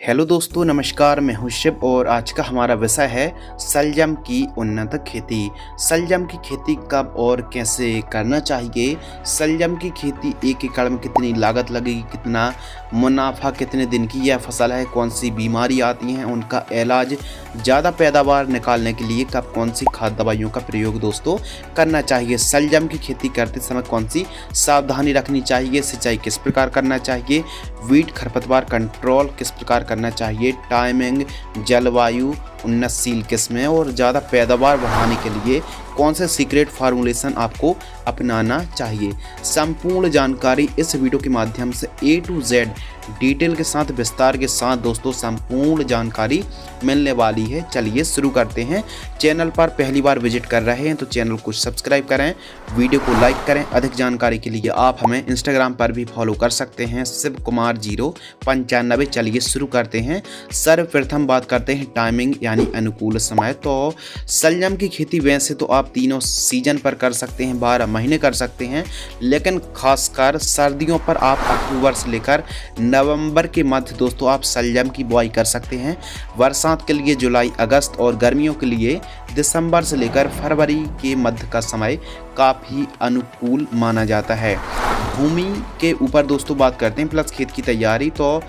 Hello दोस्तों, नमस्कार। मैं हूं शिव और आज का हमारा विषय है शलजम की उन्नत खेती। शलजम की खेती कब और कैसे करना चाहिए, शलजम की खेती 1 एकड़ में कितनी लागत लगेगी, कितना मुनाफा, कितने दिन की यह फसल है, कौन सी बीमारी आती हैं, उनका इलाज, ज़्यादा पैदावार निकालने के लिए कब कौन सी खाद दवाइयों का प्रयोग दोस्तों करना चाहिए, शलजम की खेती करते समय कौन सी सावधानी रखनी चाहिए, सिंचाई किस प्रकार करना चाहिए, वीट खरपतवार कंट्रोल किस प्रकार करना चाहिए, टाइमिंग, जलवायु, उन्नतशील किस्में और ज़्यादा पैदावार बढ़ाने के लिए कौन से सीक्रेट फार्मूलेशन आपको अपनाना चाहिए। संपूर्ण जानकारी इस वीडियो के माध्यम से A to Z डिटेल के साथ, विस्तार के साथ दोस्तों संपूर्ण जानकारी मिलने वाली है। चलिए शुरू करते हैं। चैनल पर पहली बार विजिट कर रहे हैं तो चैनल को सब्सक्राइब करें, वीडियो को लाइक करें। अधिक जानकारी के लिए आप हमें इंस्टाग्राम पर भी फॉलो कर सकते हैं, शिवकुमार 095। चलिए शुरू करते हैं। सर्वप्रथम बात करते हैं टाइमिंग यानी अनुकूल समय। तो शलजम की खेती वैसे तो आप तीनों सीजन पर कर सकते हैं, 12 महीने कर सकते हैं, लेकिन खासकर सर्दियों पर आप अक्टूबर से लेकर नवंबर के मध्य दोस्तों आप शलजम की बुआई कर सकते हैं। बरसात के लिए जुलाई अगस्त और गर्मियों के लिए दिसंबर से लेकर फरवरी के मध्य का समय काफ़ी अनुकूल माना जाता है। भूमि के ऊपर दोस्तों बात करते हैं प्लस खेत की तैयारी। तो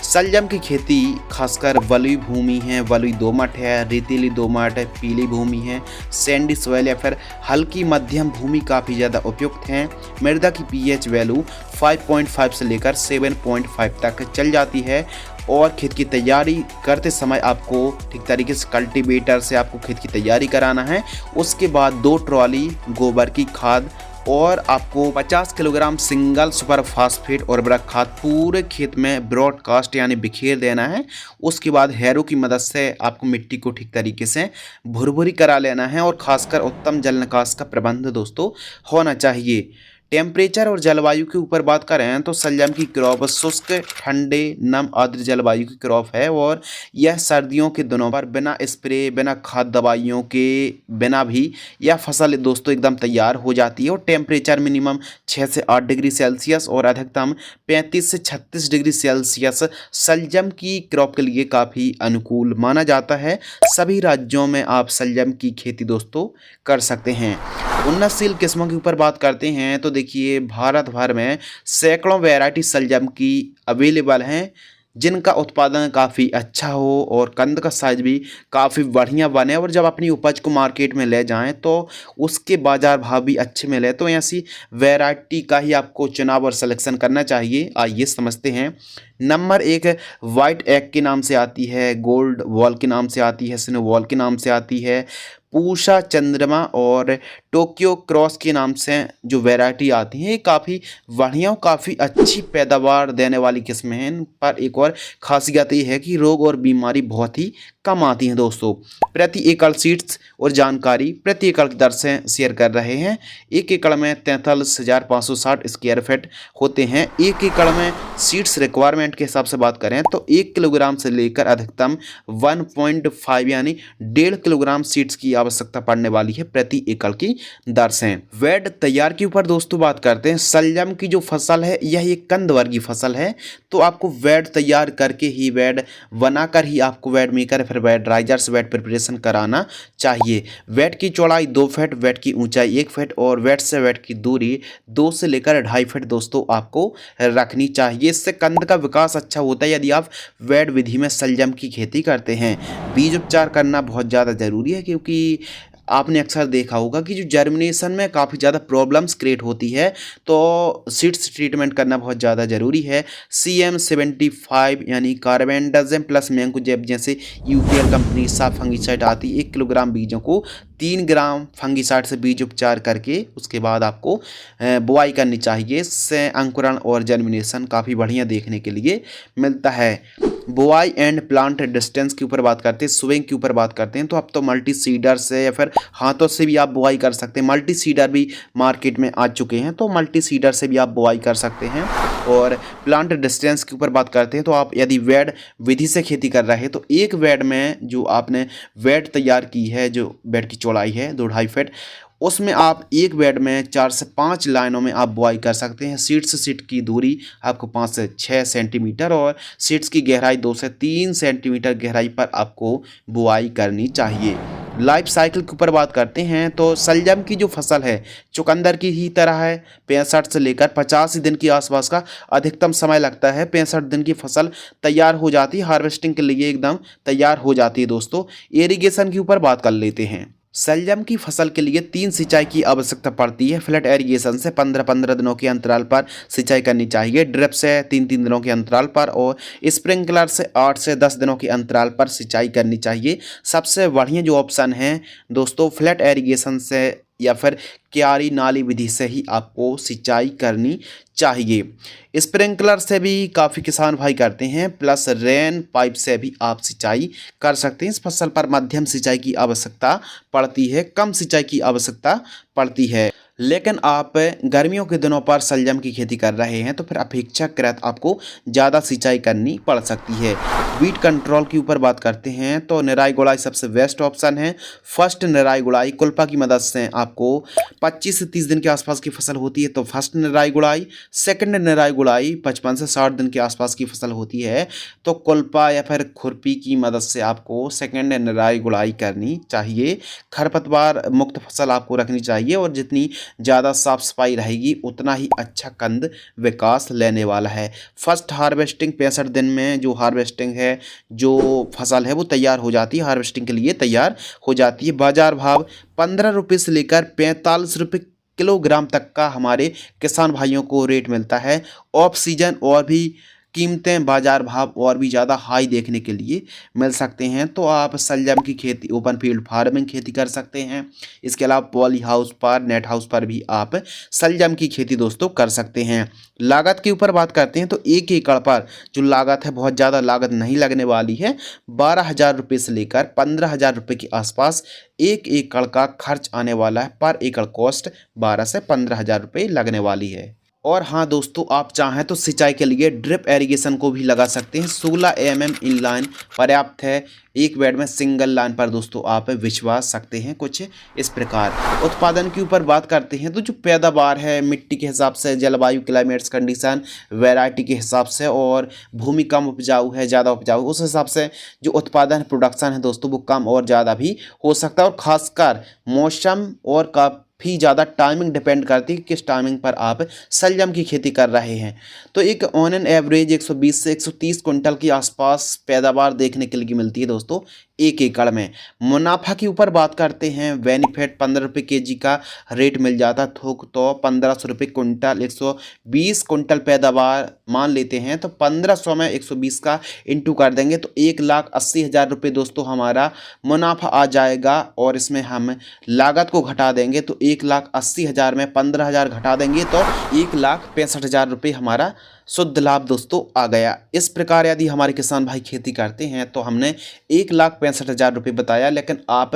शलजम की खेती खासकर बलुई भूमि है, बलुई दोमट है, रेतीली दोमट है, पीली भूमि है, सैंडी सॉइल या फिर हल्की मध्यम भूमि काफ़ी ज़्यादा उपयुक्त हैं। मृदा की पीएच वैल्यू 5.5 से लेकर 7.5 तक चल जाती है। और खेत की तैयारी करते समय आपको ठीक तरीके से कल्टीवेटर से आपको खेत की तैयारी कराना है। उसके बाद 2 ट्रॉली गोबर की खाद और आपको 50 किलोग्राम सिंगल सुपर फास्फेट और उर्वरक खाद पूरे खेत में ब्रॉडकास्ट यानी बिखेर देना है। उसके बाद हैरो की मदद से आपको मिट्टी को ठीक तरीके से भुरभुरी करा लेना है और खासकर उत्तम जल निकास का प्रबंध दोस्तों होना चाहिए। टेम्परेचर और जलवायु के ऊपर बात करें तो शलजम की क्रॉप शुष्क, ठंडे, नम, आर्द्र जलवायु की क्रॉप है और यह सर्दियों के दिनों पर बिना स्प्रे, बिना खाद दवाइयों के बिना भी यह फसल दोस्तों एकदम तैयार हो जाती है। और टेम्परेचर मिनिमम 6 से 8 डिग्री सेल्सियस और अधिकतम 35 से 36 डिग्री सेल्सियस शलजम की क्रॉप के लिए काफ़ी अनुकूल माना जाता है। सभी राज्यों में आप शलजम की खेती दोस्तों कर सकते हैं। उन्नतशील किस्मों के ऊपर बात करते हैं तो देखिए भारत भर में सैकड़ों वैरायटी शलजम की अवेलेबल हैं जिनका उत्पादन काफ़ी अच्छा हो और कंद का साइज भी काफ़ी बढ़िया बने और जब अपनी उपज को मार्केट में ले जाएं तो उसके बाज़ार भाव भी अच्छे मिले। तो ऐसी वैरायटी का ही आपको चुनाव और सिलेक्शन करना चाहिए। आइए समझते हैं। नंबर 1 वाइट एग के नाम से आती है, गोल्ड वॉल के नाम से आती है, स्नो वॉल के नाम से आती है, पूषा चंद्रमा और टोक्यो क्रॉस के नाम से जो वैरायटी आती है, काफ़ी बढ़िया और काफ़ी अच्छी पैदावार देने वाली किस्में हैं। इन पर एक और खासियत ये है कि रोग और बीमारी बहुत ही कम आती हैं दोस्तों। प्रति एकड़ सीड्स और जानकारी प्रति एकड़ की दर से शेयर कर रहे हैं। 1 एकड़ में 43,560 स्क्वायर फीट होते हैं। 1 एकड़ में सीड्स रिक्वायरमेंट के हिसाब से बात करें तो 1 किलोग्राम से लेकर अधिकतम 1.5 यानी 1.5 किलोग्राम सीड्स की आवश्यकता पड़ने वाली है प्रति एकड़ की दर से। वेड तैयार के ऊपर दोस्तों बात करते हैं। शलजम की जो फसल है यह एक कंद वर्गीय फसल है, तो आपको वेड तैयार करके ही, वेड बनाकर ही आपको वेड मेकर फिर वेड राइजर से वेड प्रिपरेशन कराना चाहिए। वेड की चौड़ाई 2 फीट, वेड की ऊंचाई 1 फीट और वेड से वेड की दूरी 2 से लेकर 2.5 फीट दोस्तों आपको रखनी चाहिए। इससे कंद का विकास अच्छा होता है यदि आप वेड विधि में शलजम की खेती करते हैं। बीज उपचार करना बहुत ज़्यादा ज़रूरी है क्योंकि आपने अक्सर देखा होगा कि जो जर्मिनेशन में काफ़ी ज़्यादा प्रॉब्लम्स क्रिएट होती है, तो सीड्स ट्रीटमेंट करना बहुत ज़्यादा ज़रूरी है। CM75 यानी कार्बेंडाजिम प्लस मैंकोजेब जैसे यूपीएल कंपनी सा फंगिसाइड आती है। 1 किलोग्राम बीजों को 3 ग्राम फंगिसाइड से बीज उपचार करके उसके बाद आपको बुआई करनी चाहिए। इससे अंकुरण और जर्मिनेशन काफ़ी बढ़िया देखने के लिए मिलता है। बुआई एंड प्लांट डिस्टेंस के ऊपर बात करते हैं, स्विंग के ऊपर बात करते हैं तो अब तो मल्टी सीडर से या फिर हाथों से भी आप बुआई कर सकते हैं। मल्टी सीडर भी मार्केट में आ चुके हैं, तो मल्टी सीडर से भी आप बुआई कर सकते हैं। और प्लांट डिस्टेंस के ऊपर बात करते हैं तो आप यदि वेड विधि से खेती कर रहे हैं तो एक वेड में जो आपने वेड तैयार की है, जो बेड की चौड़ाई है 2-2.5 फीट, उसमें आप एक बेड में 4 से 5 लाइनों में आप बुआई कर सकते हैं। सीट से सीट की दूरी आपको 5 से 6 सेंटीमीटर और सीट्स की गहराई 2 से 3 सेंटीमीटर गहराई पर आपको बुआई करनी चाहिए। लाइफ साइकिल के ऊपर बात करते हैं तो शलजम की जो फसल है चुकंदर की ही तरह है। 65 से लेकर 85 दिन के आसपास का अधिकतम समय लगता है। 65 दिन की फसल तैयार हो जाती है, हार्वेस्टिंग के लिए एकदम तैयार हो जाती है। दोस्तों इरिगेशन के ऊपर बात कर लेते हैं। शलजम की फसल के लिए 3 सिंचाई की आवश्यकता पड़ती है। फ्लैट एरिगेशन से 15-15 दिनों के अंतराल पर सिंचाई करनी चाहिए। ड्रिप से 3-3 दिनों के अंतराल पर और स्प्रिंकलर से 8 से 10 दिनों के अंतराल पर सिंचाई करनी चाहिए। सबसे बढ़िया जो ऑप्शन है दोस्तों फ्लैट एरिगेशन से या फिर क्यारी नाली विधि से ही आपको सिंचाई करनी चाहिए। स्प्रिंकलर से भी काफ़ी किसान भाई करते हैं, प्लस रेन पाइप से भी आप सिंचाई कर सकते हैं। इस फसल पर मध्यम सिंचाई की आवश्यकता पड़ती है, कम सिंचाई की आवश्यकता पड़ती है। लेकिन आप गर्मियों के दिनों पर शलजम की खेती कर रहे हैं तो फिर अपेक्षाकृत आपको ज़्यादा सिंचाई करनी पड़ सकती है। वीड कंट्रोल के ऊपर बात करते हैं तो निराई गुड़ाई सबसे बेस्ट ऑप्शन है। फर्स्ट निराई गुड़ाई कुल्पा की मदद से आपको 25 से 30 दिन के आसपास की फसल होती है तो फर्स्ट निराई गुड़ाई। सेकंड निराई गुड़ाई 55 से 60 दिन के आसपास की फसल होती है तो कुल्पा या फिर खुरपी की मदद से आपको सेकंड निराई गुड़ाई करनी चाहिए। खरपतवार मुक्त फसल आपको रखनी चाहिए और जितनी ज़्यादा साफ सफाई रहेगी उतना ही अच्छा कंद विकास लेने वाला है। फर्स्ट हार्वेस्टिंग 65 दिन में जो हार्वेस्टिंग है जो फसल है वो तैयार हो जाती है, हार्वेस्टिंग के लिए तैयार हो जाती है। बाजार भाव 15 रुपये से लेकर 45 रुपये किलोग्राम तक का हमारे किसान भाइयों को रेट मिलता है। ऑफ सीजन और भी कीमतें बाजार भाव और भी ज़्यादा हाई देखने के लिए मिल सकते हैं तो आप शलजम की खेती ओपन फील्ड फार्मिंग खेती कर सकते हैं। इसके अलावा पॉली हाउस पर नेट हाउस पर भी आप शलजम की खेती दोस्तों कर सकते हैं। लागत के ऊपर बात करते हैं तो 1 एकड़ पर जो लागत है बहुत ज़्यादा लागत नहीं लगने वाली है। 12,000 रुपये से लेकर 15,000 रुपये के आसपास 1 एकड़ का खर्च आने वाला है। पर एकड़ कॉस्ट 12 से 15,000 रुपये लगने वाली है। और हाँ दोस्तों आप चाहें तो सिंचाई के लिए ड्रिप एरिगेशन को भी लगा सकते हैं। 16 mm इन लाइन पर्याप्त है। एक बेड में सिंगल लाइन पर दोस्तों आप विश्वास सकते हैं कुछ इस प्रकार। उत्पादन के ऊपर बात करते हैं तो जो पैदावार है मिट्टी के हिसाब से, जलवायु क्लाइमेट्स कंडीशन, वैरायटी के हिसाब से और भूमि कम उपजाऊ है ज़्यादा उपजाऊ, उस हिसाब से जो उत्पादन प्रोडक्शन है दोस्तों वो कम और ज़्यादा भी हो सकता है। और ख़ासकर मौसम और काफ़ी ज़्यादा टाइमिंग डिपेंड करती है कि किस टाइमिंग पर आप शलजम की खेती कर रहे हैं। तो एक ऑन एन एवरेज 120 से 130 कुंटल के आसपास पैदावार देखने के लिए मिलती है दोस्तों 1 एकड़ में। मुनाफा के ऊपर बात करते हैं, बेनिफिट 15 रुपये केजी का रेट मिल जाता है। थोक तो 1500 रुपये कुंटल, 120 कुंटल पैदावार मान लेते हैं तो 1500 में 120 का इंटू कर देंगे तो 1,80,000 रुपये दोस्तों हमारा मुनाफा आ जाएगा। और इसमें हम लागत को घटा देंगे तो 1,80,000 में 15,000 घटा देंगे तो 1,65,000 रुपये हमारा शुद्ध लाभ दोस्तों आ गया। इस प्रकार यदि हमारे किसान भाई खेती करते हैं तो हमने 1,65,000 रुपये बताया। लेकिन आप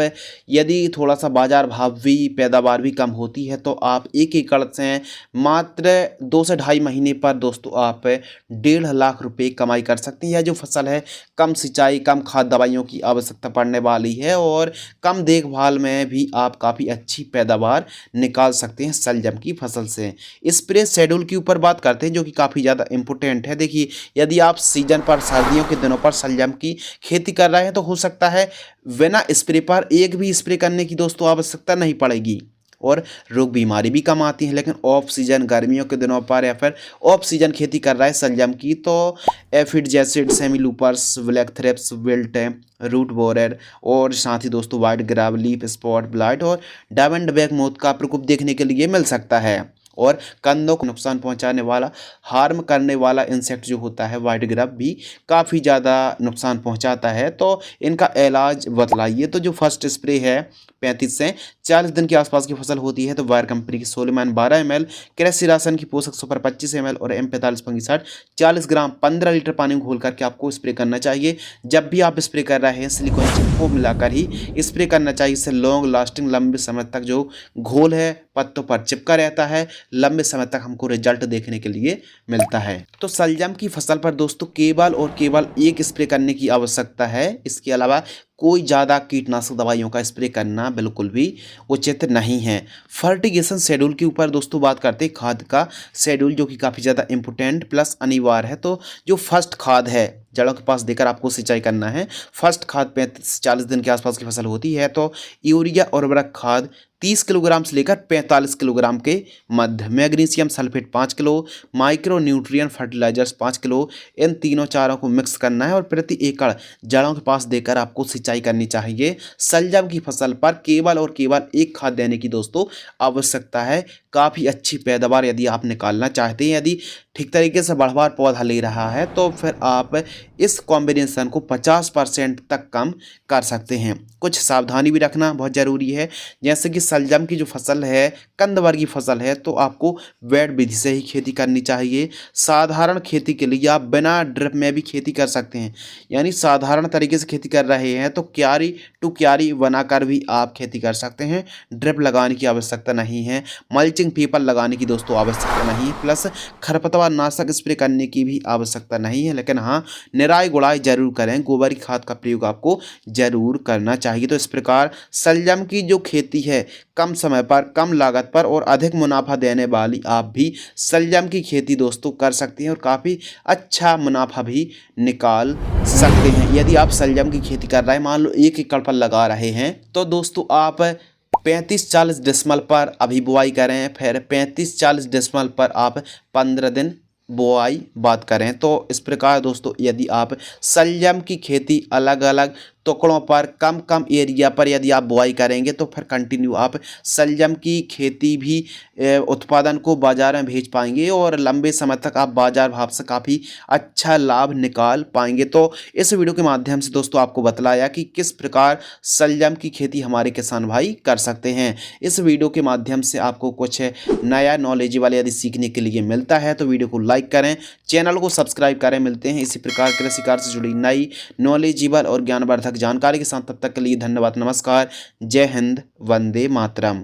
यदि थोड़ा सा बाजार भाव भी पैदावार भी कम होती है तो आप 1 एकड़ से मात्र 2 से ढाई महीने पर दोस्तों आप 1.5 लाख रुपये कमाई कर सकते हैं। यह जो फसल है कम सिंचाई कम खाद दवाइयों की आवश्यकता पड़ने वाली है और कम देखभाल में भी आप काफ़ी अच्छी पैदावार निकाल सकते हैं शलजम की फसल से। स्प्रे शेड्यूल के ऊपर बात करते हैं जो कि काफ़ी ज़्यादा इम्पोर्टेंट है। देखिए यदि आप सीजन पर सर्दियों के दिनों पर शलजम की खेती कर रहे हैं तो हो सकता है बिना स्प्रे पर एक भी स्प्रे करने की दोस्तों आवश्यकता नहीं पड़ेगी और रोग बीमारी भी कम आती है। लेकिन ऑफ सीजन गर्मियों के दिनों पर या फिर ऑफ सीजन खेती कर रहा है शलजम की तो aphid jassid, semiloopers, black thrips, wilt, root borer और साथ ही दोस्तों white grub, leaf spot blight और डायमंड बैक मोथ का प्रकोप देखने के लिए मिल सकता है। और कंदों को नुकसान पहुंचाने वाला हार्म करने वाला इंसेक्ट जो होता है वाइट ग्राब भी काफ़ी ज़्यादा नुकसान पहुंचाता है तो इनका इलाज बतलाइए। तो जो फर्स्ट स्प्रे है 35 से 40 दिन के आसपास की फसल होती है तो वायर कंपनी की सोलेमैन 12 ml, कृषि राशन की पोषक सुपर 25 ml और M45 फंगिसाइड 40 ग्राम 15 लीटर पानी में घोल करके आपको स्प्रे करना चाहिए। जब भी आप स्प्रे कर रहे हैं सिलिकॉन चिप को मिलाकर ही स्प्रे करना चाहिए। इससे लॉन्ग लास्टिंग लंबे समय तक जो घोल है पत्तों पर चिपका रहता है, लंबे समय तक हमको रिजल्ट देखने के लिए मिलता है। तो शलजम की फसल पर दोस्तों केवल और केवल एक स्प्रे करने की आवश्यकता है। इसके अलावा कोई ज़्यादा कीटनाशक दवाइयों का स्प्रे करना बिल्कुल भी उचित नहीं है। फर्टिगेशन शेड्यूल के ऊपर दोस्तों बात करते हैं, खाद का शेड्यूल जो कि काफ़ी ज़्यादा इम्पोर्टेंट प्लस अनिवार्य है। तो जो फर्स्ट खाद है जड़ों के पास देकर आपको सिंचाई करना है। फर्स्ट खाद 35-40 दिन के आसपास की फसल होती है तो यूरिया और उर्वरक खाद 30 किलोग्राम से लेकर 45 किलोग्राम के मध्य, मैग्नीशियम सल्फेट 5 किलो, माइक्रो न्यूट्रिएंट फर्टिलाइजर्स 5 किलो, इन तीनों चारों को मिक्स करना है और प्रति एकड़ जड़ों के पास देकर आपको सिंचाई करनी चाहिए। शलजम की फसल पर केवल और केवल एक खाद देने की दोस्तों आवश्यकता है। काफ़ी अच्छी पैदावार यदि आप निकालना चाहते हैं, यदि ठीक तरीके से बढ़वार पौधा ले रहा है तो फिर आप इस कॉम्बिनेशन को 50% तक कम कर सकते हैं। कुछ सावधानी भी रखना बहुत ज़रूरी है, जैसे कि शलजम की जो फसल है कंद वर्गीय फसल है तो आपको वेड विधि से ही खेती करनी चाहिए। साधारण खेती के लिए आप बिना ड्रिप में भी खेती कर सकते हैं, यानी साधारण तरीके से खेती कर रहे हैं तो क्यारी टू क्यारी बनाकर भी आप खेती कर सकते हैं। ड्रिप लगाने की आवश्यकता नहीं है, मल्चिंग पेपर लगाने की दोस्तों आवश्यकता नहीं है, प्लस खरपतवार नाशक स्प्रे करने की भी आवश्यकता नहीं है। लेकिन हाँ, निराई गुड़ाई जरूर करें, गोबर की खाद का प्रयोग आपको जरूर करना चाहिए। तो इस प्रकार शलजम की जो खेती है कम समय पर, कम लागत पर और अधिक मुनाफा देने वाली आप भी शलजम की खेती दोस्तों कर सकते हैं और काफ़ी अच्छा मुनाफा भी निकाल सकते हैं। यदि आप शलजम की खेती कर रहे हैं, मान लो 1 एकड़ पर लगा रहे हैं, तो दोस्तों आप 35-40 डेसिमल पर अभी बुआई करें, फिर 35-40 डेसिमल पर आप 15 दिन बुआई बात करें। तो इस प्रकार दोस्तों यदि आप शलजम की खेती अलग अलग टुकड़ों पर कम कम एरिया पर यदि आप बुआई करेंगे तो फिर कंटिन्यू आप शलजम की खेती भी उत्पादन को बाजार में भेज पाएंगे और लंबे समय तक आप बाजार भाव से काफ़ी अच्छा लाभ निकाल पाएंगे। तो इस वीडियो के माध्यम से दोस्तों आपको बतलाया कि किस प्रकार शलजम की खेती हमारे किसान भाई कर सकते हैं। इस वीडियो के माध्यम से आपको कुछ नया नॉलेजेबल यदि सीखने के लिए मिलता है तो वीडियो को लाइक करें, चैनल को सब्सक्राइब करें। मिलते हैं इसी प्रकार कृषि कार्य से जुड़ी नई नॉलेजेबल और ज्ञानवर्धक जानकारी के साथ। तब तक के लिए धन्यवाद, नमस्कार, जय हिंद, वंदे मातरम।